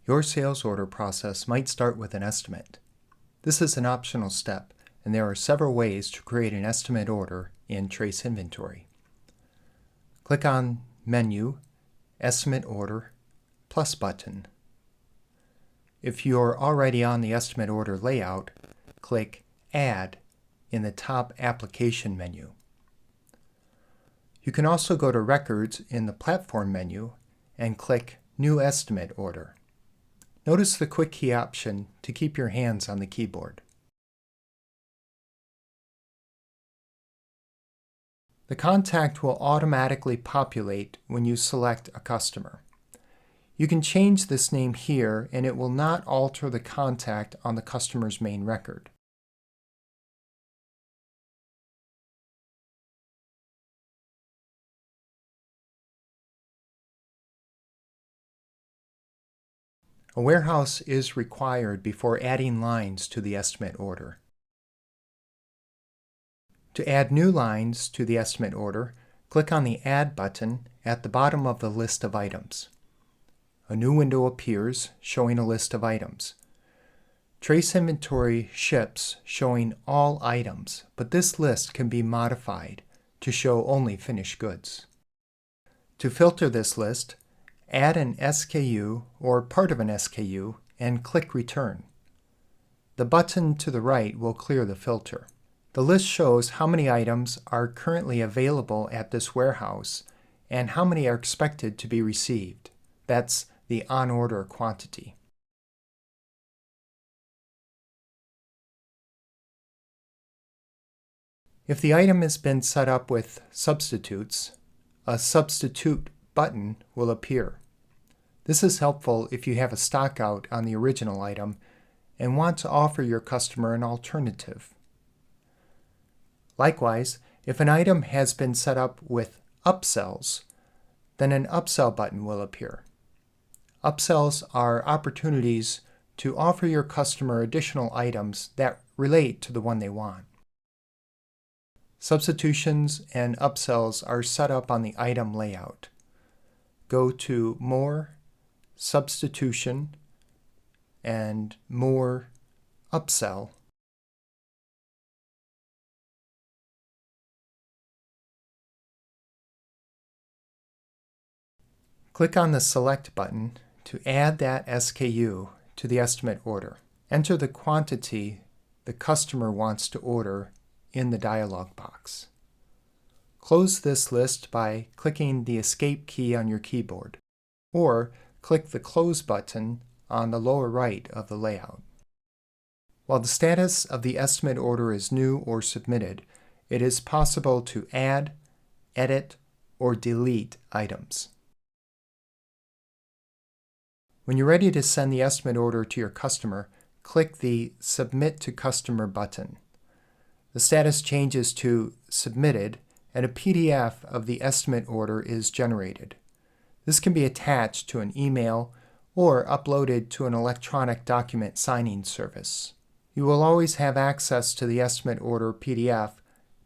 Your sales order process might start with an estimate. This is an optional step, and there are several ways to create an estimate order in Trayse Inventory. Click on Menu, Estimate Order, Plus button. If you're already on the estimate order layout, click Add in the top Application menu. You can also go to Records in the Platform menu and click New Estimate Order. Notice the Quick Key option to keep your hands on the keyboard. The contact will automatically populate when you select a customer. You can change this name here and it will not alter the contact on the customer's main record. A warehouse is required before adding lines to the estimate order. To add new lines to the estimate order, click on the Add button at the bottom of the list of items. A new window appears showing a list of items. Trayse Inventory ships showing all items, but this list can be modified to show only finished goods. To filter this list, add an SKU or part of an SKU and click Return. The button to the right will clear the filter. The list shows how many items are currently available at this warehouse and how many are expected to be received. That's the on-order quantity. If the item has been set up with substitutes, a Substitute button will appear. This is helpful if you have a stock out on the original item and want to offer your customer an alternative. Likewise, if an item has been set up with upsells, then an upsell button will appear. Upsells are opportunities to offer your customer additional items that relate to the one they want. Substitutions and upsells are set up on the item layout. Go to More, Substitution, and More, Upsell. Click on the Select button to add that SKU to the estimate order. Enter the quantity the customer wants to order in the dialog box. Close this list by clicking the Escape key on your keyboard, or click the Close button on the lower right of the layout. While the status of the estimate order is new or submitted, it is possible to add, edit, or delete items. When you're ready to send the estimate order to your customer, click the Submit to Customer button. The status changes to Submitted, and a PDF of the estimate order is generated. This can be attached to an email or uploaded to an electronic document signing service. You will always have access to the estimate order PDF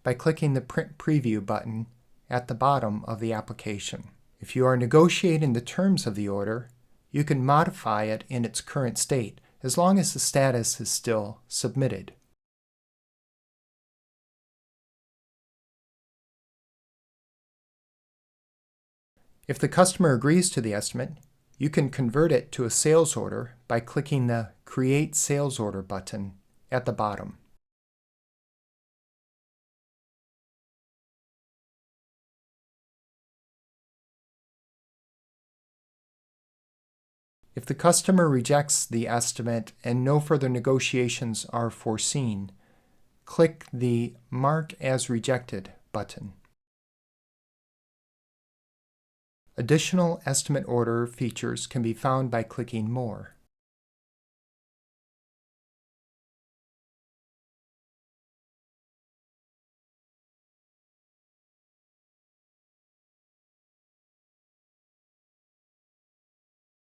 by clicking the Print Preview button at the bottom of the application. If you are negotiating the terms of the order, you can modify it in its current state as long as the status is still submitted. If the customer agrees to the estimate, you can convert it to a sales order by clicking the Create Sales Order button at the bottom. If the customer rejects the estimate and no further negotiations are foreseen, click the Mark as Rejected button. Additional estimate order features can be found by clicking More.